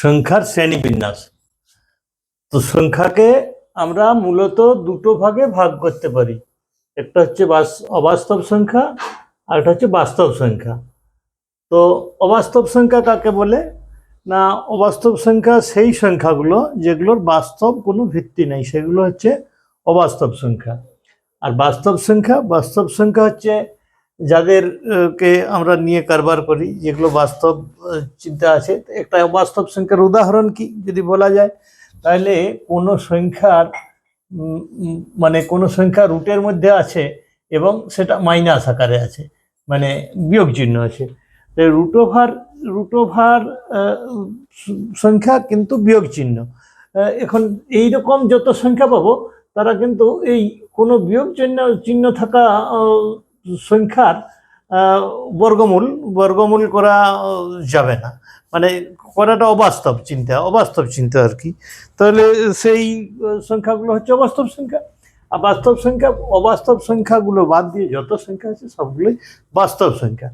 সংখ্যার শ্রেণীবিন্যাস। তো সংখ্যাকে আমরা মূলত দুটো ভাগে ভাগ করতে পারি, একটা হচ্ছে অবাস্তব সংখ্যা আর একটা হচ্ছে বাস্তব সংখ্যা। তো অবাস্তব সংখ্যা কাকে বলে না, অবাস্তব সংখ্যা সেই সংখ্যাগুলো যেগুলোর বাস্তব কোনো ভিত্তি নেই, সেগুলো হচ্ছে অবাস্তব সংখ্যা। আর বাস্তব সংখ্যা হচ্ছে যাদেরকে আমরা নিয়ে কারবার করি, যেগুলো বাস্তব চিন্তা আছে। একটা অবাস্তব সংখ্যার উদাহরণ কি যদি বলা যায়, তাহলে কোনো সংখ্যার মানে কোনো সংখ্যা রুটের মধ্যে আছে এবং সেটা মাইনাস আকারে আছে, মানে বিয়োগ চিহ্ন আছে। রুট ওভার সংখ্যা কিন্তু বিয়োগ চিহ্ন। এখন এইরকম যত সংখ্যা পাবো তারা কিন্তু এই কোনো বিয়োগ চিহ্ন থাকা সংখ্যার বর্গমূল করা যাবে না, মানে করাটা অবাস্তব চিন্তা আর কি। তাহলে সেই সংখ্যাগুলো হচ্ছে অবাস্তব সংখ্যা। আর অবাস্তব সংখ্যাগুলো বাদ দিয়ে যত সংখ্যা আছে সবগুলোই বাস্তব সংখ্যা।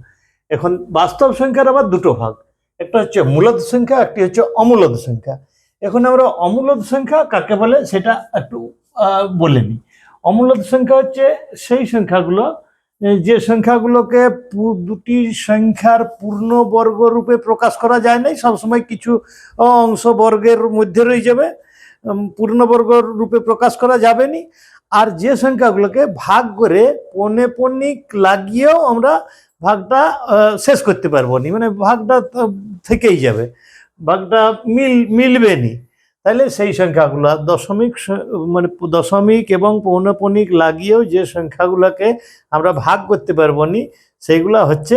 এখন বাস্তব সংখ্যার আবার দুটো ভাগ, একটা হচ্ছে মূলদ সংখ্যা, একটি হচ্ছে অমূলদ সংখ্যা। এখন আমরা অমূলদ সংখ্যা কাকে বলে সেটা একটু বলে নিই। অমূলদ সংখ্যা হচ্ছে সেই সংখ্যাগুলো যে সংখ্যাগুলোকে দুটি সংখ্যার পূর্ণবর্গ রূপে প্রকাশ করা যায় নাই, সবসময় কিছু অংশ বর্গের মধ্যে রয়ে যাবে, পূর্ণবর্গ রূপে প্রকাশ করা যাবে নি। আর যে সংখ্যাগুলোকে ভাগ করে পৌনেপণিক লাগিয়েও আমরা ভাগটা শেষ করতে পারবো নি, মানে ভাগটা থেকেই যাবে, ভাগটা মিলবে নি। তাহলে সেই সংখ্যাগুলো দশমিক এবং পৌনপণিক লাগিয়েও যে সংখ্যাগুলোকে আমরা ভাগ করতে পারবো নি, সেইগুলো হচ্ছে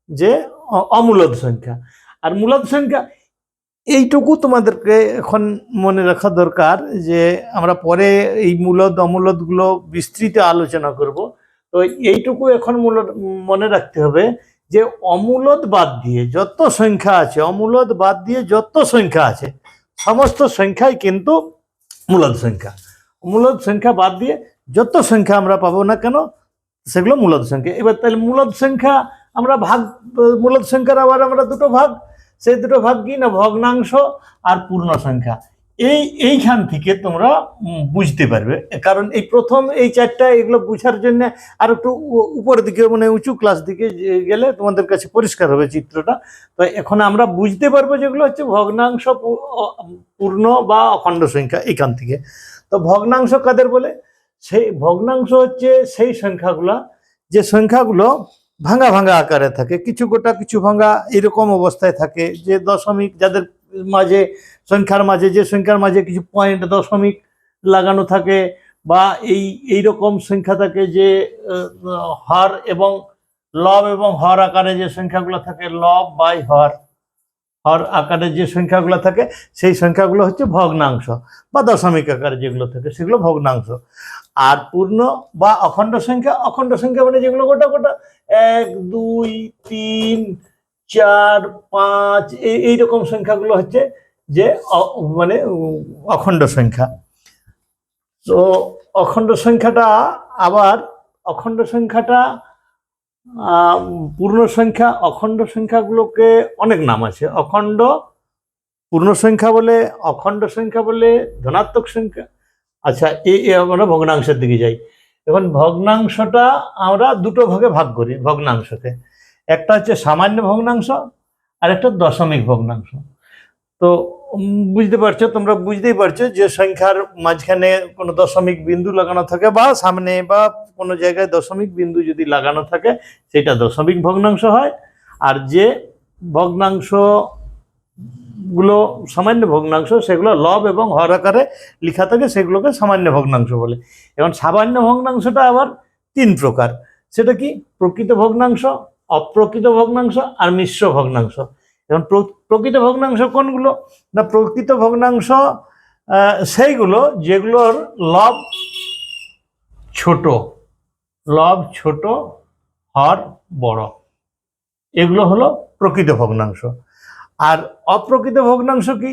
যে অমূলদ সংখ্যা। আর মূলদ সংখ্যা এইটুকু তোমাদেরকে এখন মনে রাখা দরকার, যে আমরা পরে এই মূলদ অমূলদগুলো বিস্তৃত আলোচনা করব। তো এইটুকু এখন মনে রাখতে হবে যে অমূলদ বাদ দিয়ে যত সংখ্যা আছে সমস্ত সংখ্যাই কিন্তু মূলদ সংখ্যা। মূলদ সংখ্যা বাদ দিয়ে যত সংখ্যা আমরা পাবো না কেন সেগুলো মূলদ সংখ্যা। এবার তাহলে মূলদ সংখ্যার আবার আমরা দুটো ভাগ, সেই দুটো ভাগ কি না, ভগ্নাংশ আর পূর্ণ সংখ্যা। এইখান থেকে তোমরা বুঝতে পারবে, কারণ এই প্রথম এই চারটা এগুলো বুঝার জন্য আর একটু উপরের দিকে মানে উঁচু ক্লাস দিকে গেলে তোমাদের কাছে পরিষ্কার হবে চিত্রটা। তো এখন আমরা বুঝতে পারবো যেগুলো হচ্ছে ভগ্নাংশ, পূর্ণ বা অখণ্ড সংখ্যা এখান থেকে। তো ভগ্নাংশ কাদের বলে? সেই ভগ্নাংশ হচ্ছে সেই সংখ্যাগুলো যে সংখ্যাগুলো ভাঙা ভাঙা আকারে থাকে, কিছু গোটা কিছু ভাঙা এরকম অবস্থায় থাকে, যে দশমিক যাদের মাঝে সংখ্যার মাঝে কিছু পয়েন্ট দশমিক লাগানো থাকে, বা এইরকম সংখ্যা থাকে যে হর এবং লব এবং হর আকারে যে সংখ্যাগুলো থাকে, লব বাই হর আকারে যে সংখ্যাগুলো থাকে সেই সংখ্যাগুলো হচ্ছে ভগ্নাংশ, বা দশমিক আকারে যেগুলো থাকে সেগুলো ভগ্নাংশ। আর পূর্ণ বা অখণ্ড সংখ্যা মানে যেগুলো গোটা 1 2 3 4 5 এইরকম সংখ্যাগুলো হচ্ছে যে মানে অখণ্ড সংখ্যা। তো অখণ্ড সংখ্যাটা পূর্ণ সংখ্যা, অখণ্ড সংখ্যাগুলোকে অনেক নাম আছে। পূর্ণ সংখ্যা বলে, অখণ্ড সংখ্যা বলে, ধনাত্মক সংখ্যা। আচ্ছা, আমরা ভগ্নাংশের দিকে যাই। এখন ভগ্নাংশটা আমরা দুটো ভাগে ভাগ করি ভগ্নাংশকে, একটা হচ্ছে সামান্য ভগ্নাংশ আর একটা দশমিক ভগ্নাংশ। তো তোমরা বুঝতেই পারছো যে সংখ্যার মাঝখানে কোনো দশমিক বিন্দু লাগানো থাকে, বা সামনে বা কোনো জায়গায় দশমিক বিন্দু যদি লাগানো থাকে সেটা দশমিক ভগ্নাংশ হয়। আর যে ভগ্নাংশগুলো সামান্য ভগ্নাংশ সেগুলো লব এবং হর আকারে লেখা থাকে, সেগুলোকে সামান্য ভগ্নাংশ বলে। এখন সামান্য ভগ্নাংশটা আবার 3 প্রকার। সেটা কি? প্রকৃত ভগ্নাংশ, অপ্রকৃত ভগ্নাংশ আর মিশ্র ভগ্নাংশ। এখন প্রকৃত ভগ্নাংশ কোনগুলো না, প্রকৃত ভগ্নাংশ সেইগুলো যেগুলোর লব ছোট হর বড়, এগুলো হলো প্রকৃত ভগ্নাংশ। আর অপ্রকৃত ভগ্নাংশ কি?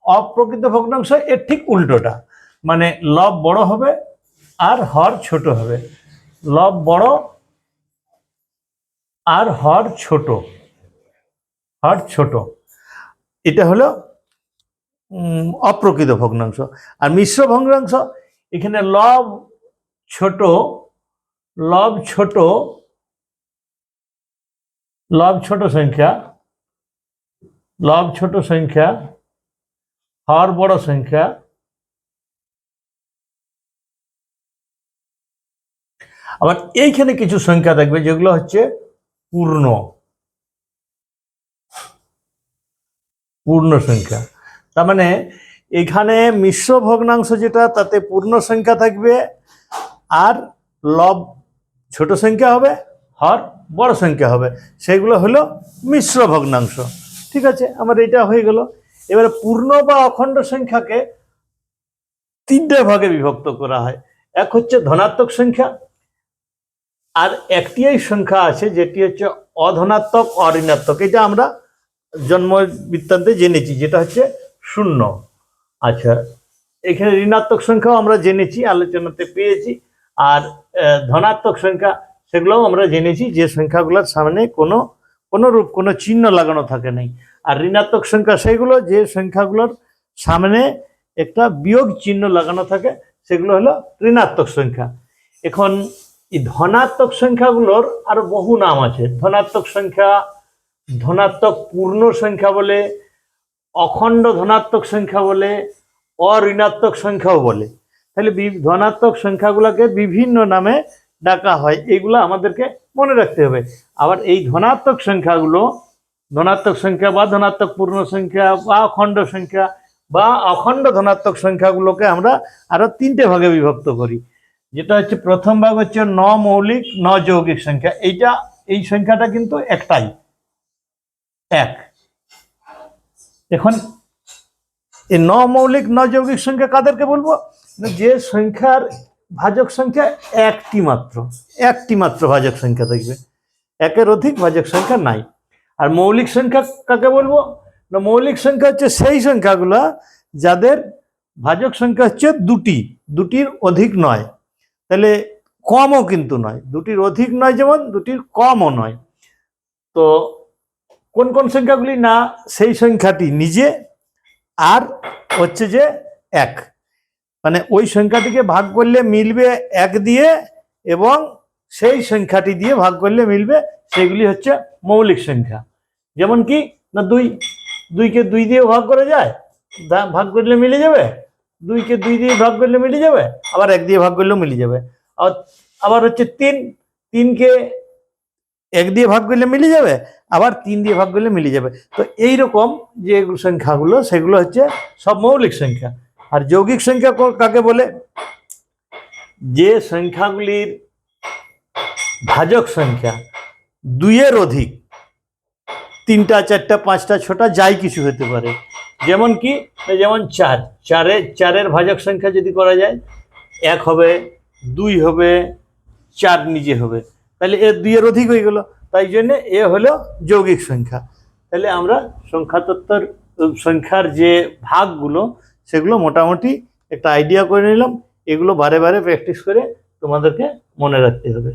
অপ্রকৃত ভগ্নাংশ এর ঠিক উল্টোটা, মানে লব বড় হবে আর হর ছোট হবে, লব বড় আর হর ছোট, এটা হলো অপ্রকৃত ভগ্নাংশ। আর মিশ্র ভগ্নাংশ এখানে ছোট লব ছোট সংখ্যা হর বড় সংখ্যা, আবার এইখানে কিছু সংখ্যা থাকবে যেগুলো হচ্ছে পূর্ণ সংখ্যা। তার মানে এখানে মিশ্র ভগ্নাংশ যেটা, তাতে পূর্ণ সংখ্যা থাকবে, আর লব ছোট সংখ্যা হবে, হর বড় সংখ্যা হবে, সেগুলো হলো মিশ্র ভগ্নাংশ। ঠিক আছে, আমার এটা হয়ে গেল। এবারে পূর্ণ বা অখণ্ড সংখ্যাকে তিনটে ভাগে বিভক্ত করা হয়। এক হচ্ছে ধনাত্মক সংখ্যা, আর একটি সংখ্যা আছে যেটি হচ্ছে অধনাত্মক অঋণাত্মক। এটা আমরা জন্ম বৃত্তান্তে জেনেছি, যেটা হচ্ছে 0। আচ্ছা, এখানে ঋণাত্মক সংখ্যাও আমরা জেনেছি, আলোচনাতে পেয়েছি। আর ধনাত্মক সংখ্যা সেগুলোও আমরা জেনেছি, যে সংখ্যাগুলোর সামনে কোনো চিহ্ন লাগানো থাকে নাই। আর ঋণাত্মক সংখ্যা সেগুলো যে সংখ্যাগুলোর সামনে একটা বিয়োগ চিহ্ন লাগানো থাকে, সেগুলো হলো ঋণাত্মক সংখ্যা। এখন এই ধনাত্মক সংখ্যাগুলোর আরো বহু নাম আছে। ধনাত্মক সংখ্যা ধনাত্মক পূর্ণ সংখ্যা বলে, অখণ্ড ধনাত্মক সংখ্যা বলে, অঋণাত্মক সংখ্যাও বলে। তাহলে ধনাত্মক সংখ্যাগুলোকে বিভিন্ন নামে ডাকা হয়, এগুলো আমাদেরকে মনে রাখতে হবে। আবার এই ধনাত্মক সংখ্যাগুলো, ধনাত্মক সংখ্যা বা ধনাত্মক পূর্ণ সংখ্যা বা অখণ্ড সংখ্যা বা অখণ্ড ধনাত্মক সংখ্যাগুলোকে আমরা আরো তিনটে ভাগে বিভক্ত করি। যেটা হচ্ছে প্রথম ভাগ হচ্ছে ন মৌলিক ন যৌগিক সংখ্যা। এই সংখ্যাটা কিন্তু একটাই, এক। এখন এই ন মৌলিক ন যৌগিক সংখ্যা কাদেরকে বলবো? যে সংখ্যার ভাজক সংখ্যা একটি মাত্র ভাজক সংখ্যা থাকবে, একের অধিক ভাজক সংখ্যা নাই। আর মৌলিক সংখ্যা কাকে বলবো না? মৌলিক সংখ্যা হচ্ছে সেই সংখ্যাগুলো যাদের ভাজক সংখ্যা হচ্ছে দুটির অধিক নয়। তাহলে কমও কিন্তু নয়, দুটির অধিক নয় যেমন দুটির কমও নয়। তো কোন কোন সংখ্যাগুলি? না, সেই সংখ্যাটি নিজে, আর হচ্ছে যে এক, মানে ওই সংখ্যাটিকে ভাগ করলে মিলবে এক দিয়ে, এবং সেই সংখ্যাটি দিয়ে ভাগ করলে মিলবে, সেগুলি হচ্ছে মৌলিক সংখ্যা। যেমন কি না, দুইকে 2 দিয়ে ভাগ করা যায়, ভাগ করলে মিলে যাবে। 2কে 2 দিয়ে ভাগ করলে মিলে যাবে, আবার 1 দিয়ে ভাগ করলেও মিলে যাবে। আবার হচ্ছে 3কে 1 দিয়ে ভাগ করলে মিলে যাবে, আবার 3 দিয়ে ভাগ করলে মিলে যাবে। তো এইরকম যে সংখ্যাগুলো, সেগুলো হচ্ছে সব মৌলিক সংখ্যা। আর যৌগিক সংখ্যা কাকে বলে? যে সংখ্যাগুলির ভাজক সংখ্যা 2-এর অধিক, 3টা 4টা 5টা 6টা যাই কিছু হতে পারে। যেমন কি, যেমন 4-এর ভাজক সংখ্যা যদি করা যায়, 1 হবে, 2 হবে, 4 নিজে হবে, তাহলে এর 2-এর অধিক হয়ে গেল, তাই জন্য এ হলো যৌগিক সংখ্যা। তাহলে আমরা সংখ্যাতত্ত্বর সংখ্যার যে ভাগগুলো, সেগুলো মোটামুটি একটা আইডিয়া করে নিলাম। এগুলো বারে বারে প্র্যাকটিস করে তোমাদেরকে মনে রাখতে হবে।